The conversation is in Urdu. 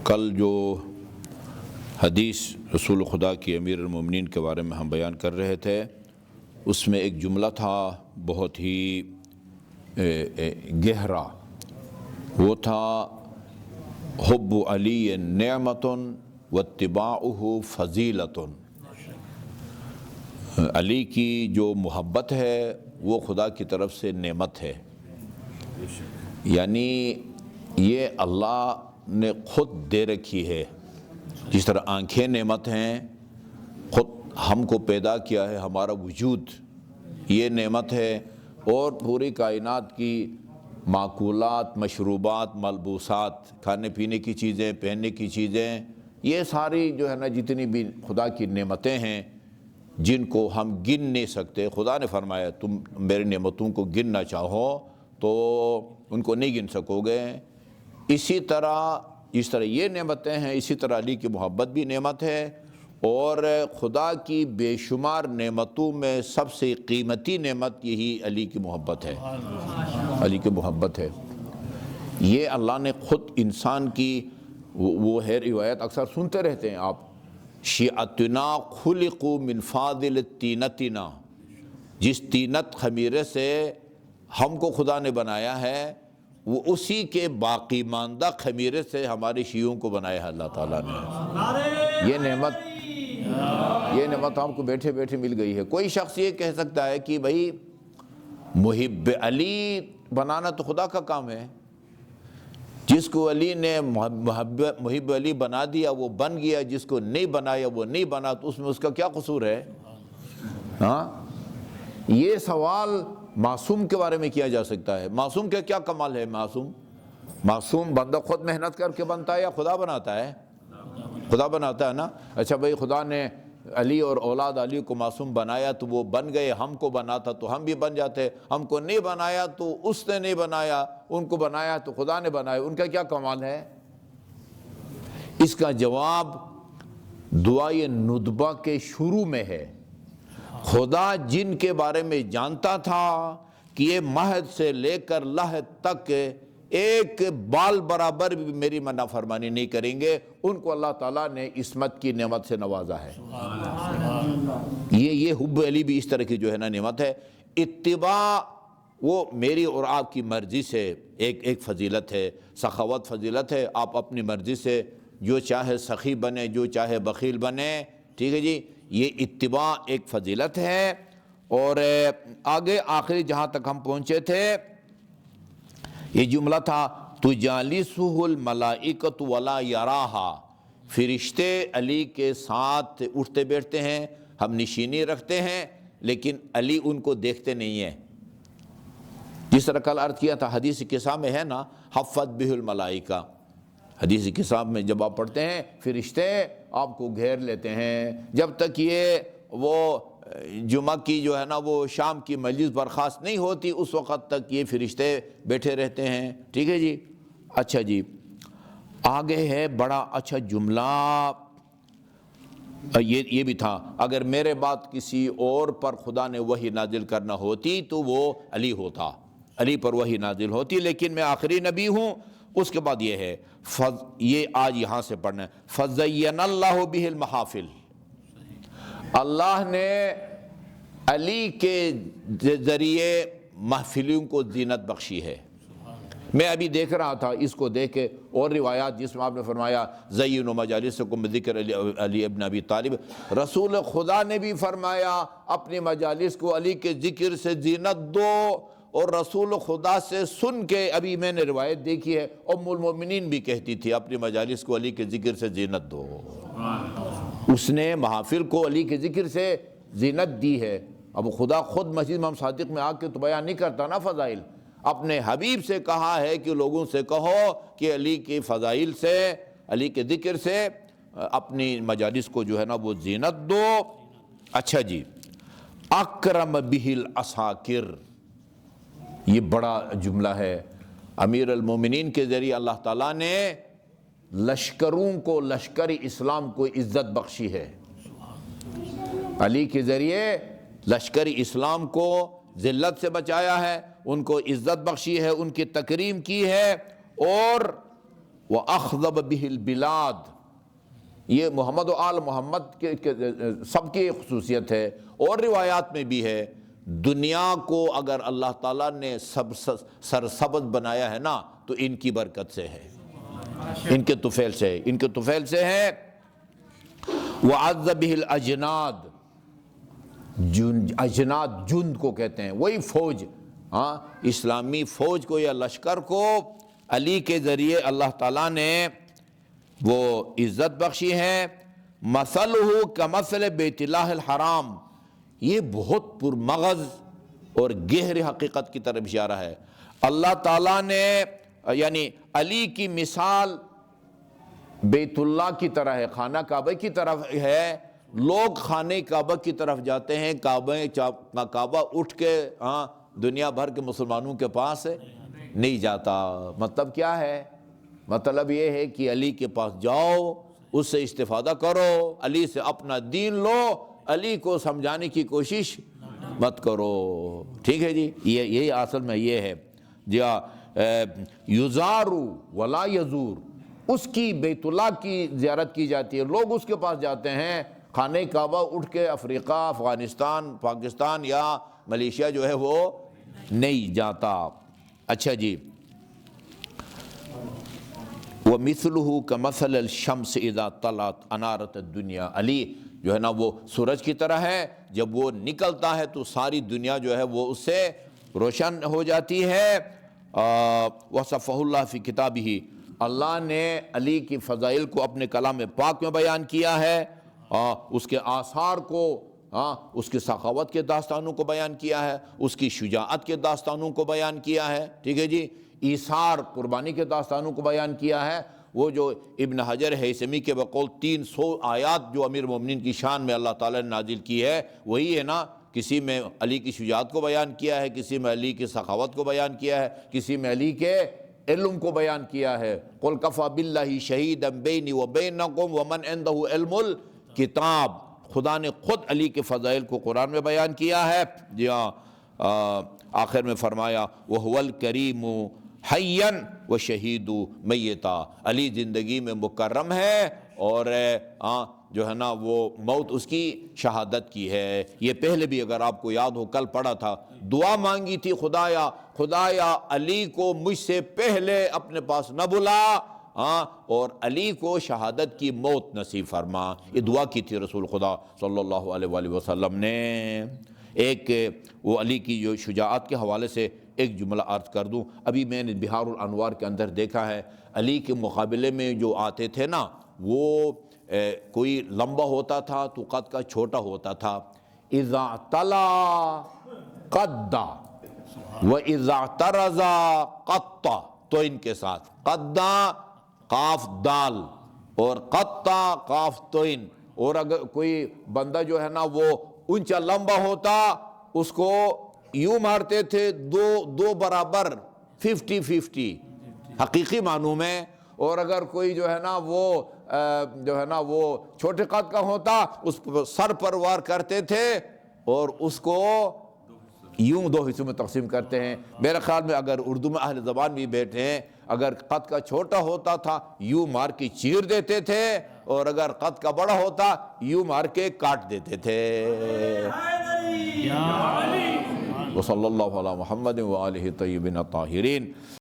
کل جو حدیث رسول خدا کی امیر المومنین کے بارے میں ہم بیان کر رہے تھے، اس میں ایک جملہ تھا بہت ہی گہرا، وہ تھا حب علی نعمت واتباعہ فضیلۃ۔ علی کی جو محبت ہے وہ خدا کی طرف سے نعمت ہے، یعنی یہ اللہ نے خود دے رکھی ہے۔ جس طرح آنکھیں نعمت ہیں، خود ہم کو پیدا کیا ہے، ہمارا وجود یہ نعمت ہے، اور پوری کائنات کی معقولات، مشروبات، ملبوسات، کھانے پینے کی چیزیں، پہننے کی چیزیں، یہ ساری جو ہے نا جتنی بھی خدا کی نعمتیں ہیں جن کو ہم گن نہیں سکتے۔ خدا نے فرمایا تم میری نعمتوں کو گننا چاہو تو ان کو نہیں گن سکو گے۔ اسی طرح جس طرح یہ نعمتیں ہیں، اسی طرح علی کی محبت بھی نعمت ہے، اور خدا کی بے شمار نعمتوں میں سب سے قیمتی نعمت یہی علی کی محبت ہے۔ علی کی محبت ہے، یہ اللہ نے خود انسان کی وہ ہے روایت اکثر سنتے رہتے ہیں آپ، شیعتنا خلقوا من فاضل طینتنا، جس طینت خمیرے سے ہم کو خدا نے بنایا ہے وہ اسی کے باقی ماندہ خمیرے سے ہمارے شیعوں کو بنایا ہے اللہ تعالیٰ نے۔ یہ نعمت ہم کو بیٹھے بیٹھے مل گئی ہے۔ کوئی شخص یہ کہہ سکتا ہے کہ بھئی محب علی بنانا تو خدا کا کام ہے، جس کو علی نے محب علی بنا دیا وہ بن گیا، جس کو نہیں بنایا وہ نہیں بنا، تو اس میں اس کا کیا قصور ہے؟ ہاں، یہ سوال معصوم کے بارے میں کیا جا سکتا ہے۔ معصوم کا کیا کمال ہے؟ معصوم بندہ خود محنت کر کے بنتا ہے یا خدا بناتا ہے؟ خدا بناتا ہے نا۔ اچھا بھئی خدا نے علی اور اولاد علی کو معصوم بنایا تو وہ بن گئے، ہم کو بناتا تو ہم بھی بن جاتے، ہم کو نہیں بنایا تو اس نے نہیں بنایا، ان کو بنایا تو خدا نے بنایا، ان کا کیا کمال ہے؟ اس کا جواب دعائے ندبہ کے شروع میں ہے۔ خدا جن کے بارے میں جانتا تھا کہ یہ مہد سے لے کر لحد تک ایک بال برابر بھی میری نافرمانی نہیں کریں گے، ان کو اللہ تعالیٰ نے عصمت کی نعمت سے نوازا ہے۔ یہ حب علی بھی اس طرح کی جو ہے نا نعمت ہے۔ اتباع وہ میری اور آپ کی مرضی سے ایک فضیلت ہے، سخاوت فضیلت ہے۔ آپ اپنی مرضی سے جو چاہے سخی بنے، جو چاہے بخیل بنے، ٹھیک ہے جی، یہ اتباع ایک فضیلت ہے۔ اور آگے آخری جہاں تک ہم پہنچے تھے یہ جملہ تھا تجالسہ الملائکۃ ولا یراہا، فرشتے علی کے ساتھ اٹھتے بیٹھتے ہیں، ہم نشینی رکھتے ہیں، لیکن علی ان کو دیکھتے نہیں ہیں۔ جس طرح کل عرض کیا تھا حدیث قصہ میں ہے نا، حفت بہ الملائکہ، حدیث قصہ میں جب آپ پڑھتے ہیں فرشتے آپ کو گھیر لیتے ہیں، جب تک یہ وہ جمعہ کی جو ہے نا وہ شام کی مجلس برخاست نہیں ہوتی اس وقت تک یہ فرشتے بیٹھے رہتے ہیں، ٹھیک ہے جی۔ اچھا جی، آگے ہے بڑا اچھا جملہ، یہ بھی تھا، اگر میرے بعد کسی اور پر خدا نے وحی نازل کرنا ہوتی تو وہ علی ہوتا، علی پر وحی نازل ہوتی، لیکن میں آخری نبی ہوں۔ اس کے بعد یہ ہے، یہ آج یہاں سے پڑھنا ہے، فَزَيَّنَ اللَّهُ بِهِ الْمَحَافِلِ، اللہ نے علی کے ذریعے محفلوں کو زینت بخشی ہے۔ میں ابھی دیکھ رہا تھا اس کو دیکھ کے اور روایات جس میں آپ نے فرمایا زینوا مجالسکم بذکر علی ابن ابی طالب، رسول خدا نے بھی فرمایا اپنی مجالس کو علی کے ذکر سے زینت دو، اور رسول خدا سے سن کے ابھی میں نے روایت دیکھی ہے ام المومنین بھی کہتی تھی اپنی مجالس کو علی کے ذکر سے زینت دو۔ اس نے محافل کو علی کے ذکر سے زینت دی ہے۔ اب خدا خود مسجد امام صادق میں آ کے تو بیان نہیں کرتا نا فضائل، اپنے حبیب سے کہا ہے کہ لوگوں سے کہو کہ علی کی فضائل سے، علی کے ذکر سے اپنی مجالس کو جو ہے نا وہ زینت دو۔ اچھا جی، اکرم بہ العساکر، یہ بڑا جملہ ہے۔ امیر المومنین کے ذریعے اللہ تعالیٰ نے لشکروں کو، لشکر اسلام کو عزت بخشی ہے۔ علی کے ذریعے لشکر اسلام کو ذلت سے بچایا ہے، ان کو عزت بخشی ہے، ان کی تکریم کی ہے، اور وَأَخْضَبَ بِهِ الْبِلَادِ، یہ محمد و آل محمد کے سب کی خصوصیت ہے، اور روایات میں بھی ہے دنیا کو اگر اللہ تعالیٰ نے سرسبز بنایا ہے نا تو ان کی برکت سے ہے، ان کے طفیل سے، ان کے طفیل سے ہے۔ وَعَزَّ بِهِ الْأَجْنَادِ، اجناد جند کو کہتے ہیں، وہی فوج، ہاں اسلامی فوج کو یا لشکر کو علی کے ذریعے اللہ تعالیٰ نے وہ عزت بخشی ہے۔ مَثَلُهُ كَمَثَلِ بیت اللہ الحرام، یہ بہت پرمغز اور گہری حقیقت کی طرف اشارہ ہے۔ اللہ تعالیٰ نے یعنی علی کی مثال بیت اللہ کی طرح ہے، خانہ کعبہ کی طرف ہے۔ لوگ خانہ کعبہ کی طرف جاتے ہیں، کعبہ اٹھ کے دنیا بھر کے مسلمانوں کے پاس نہیں جاتا۔ مطلب کیا ہے؟ مطلب یہ ہے کہ علی کے پاس جاؤ، اس سے استفادہ کرو، علی سے اپنا دین لو، علی کو سمجھانے کی کوشش مت کرو، ٹھیک ہے جی؟ یہی اصل میں یہ ہے یزارو ولا یزور، اس کی بیت اللہ کی زیارت کی جاتی ہے، لوگ اس کے پاس جاتے ہیں، خانہ کعبہ اٹھ کے افریقہ، افغانستان، پاکستان یا ملیشیا جو ہے وہ نہیں جاتا۔ اچھا جی، وَمِثْلُهُ كَمَثَلِ الشَّمْسِ إِذَا طَلَعَتْ أَنَارَتِ الدُّنْيَا، علی جو ہے نا وہ سورج کی طرح ہے، جب وہ نکلتا ہے تو ساری دنیا جو ہے وہ اس سے روشن ہو جاتی ہے۔ وَصَفَهُ اللَّهُ فِي كِتَابِهِ، اللہ نے علی کی فضائل کو اپنے کلام پاک میں بیان کیا ہے، اس کے آثار کو، اس کی سخاوت کے داستانوں کو بیان کیا ہے، اس کی شجاعت کے داستانوں کو بیان کیا ہے، ٹھیک ہے جی؟ ایثار، قربانی کے داستانوں کو بیان کیا ہے۔ وہ جو ابن حجر ہیثمی کے بقول 300 آیات جو امیر مومنین کی شان میں اللہ تعالیٰ نے نازل کی ہے، وہی ہے نا، کسی میں علی کی شجاعت کو بیان کیا ہے، کسی میں علی کی سخاوت کو بیان کیا ہے، کسی میں علی کے علم کو بیان کیا ہے۔ قُلْ كَفَى بِاللَّهِ شَهِيدًا بَيْنِي وَبَيْنَكُمْ وَمَنْ عِنْدَهُ علم الکتاب، خدا نے خود علی کے فضائل کو قرآن میں بیان کیا ہے۔ جی ہاں، آخر میں فرمایا وَهُوَ الْكَرِيمُ حَيًّا وَشَهِيدُ مَيِّتًا، علی زندگی میں مکرم ہے اور جو ہے نا وہ موت اس کی شہادت کی ہے۔ یہ پہلے بھی اگر آپ کو یاد ہو کل پڑھا تھا، دعا مانگی تھی، خدایا علی کو مجھ سے پہلے اپنے پاس نہ بلا، اور علی کو شہادت کی موت نصیب فرما، یہ دعا کی تھی رسول خدا صلی اللہ علیہ وآلہ وسلم نے۔ ایک وہ علی کی جو شجاعت کے حوالے سے ایک جملہ عرض کر دوں، ابھی میں نے بہار الانوار کے اندر دیکھا ہے، علی کے مقابلے میں جو آتے تھے نا، وہ کوئی لمبا ہوتا تھا تو قد کا چھوٹا ہوتا تھا۔ اذا تلا قدا واذا ترزا قطا، تو ان کے ساتھ قدا قاف دال اور قطا قاف توئن، اور اگر کوئی بندہ جو ہے نا وہ اونچا لمبا ہوتا، اس کو یوں مارتے تھے دو برابر 50-50 حقیقی معنوں میں، اور اگر کوئی جو ہے نا وہ چھوٹے قد کا ہوتا، اس پر سر پر وار کرتے تھے اور اس کو یوں 2 حصوں میں تقسیم کرتے ہیں۔ میرے خیال میں اگر اردو میں اہل زبان بھی بیٹھے ہیں، اگر قد کا چھوٹا ہوتا تھا یوں مار کے چیر دیتے تھے، اور اگر قد کا بڑا ہوتا یوں مار کے کاٹ دیتے تھے۔ وصلی اللہ علی محمد وآلہ طیبین الطاہرین۔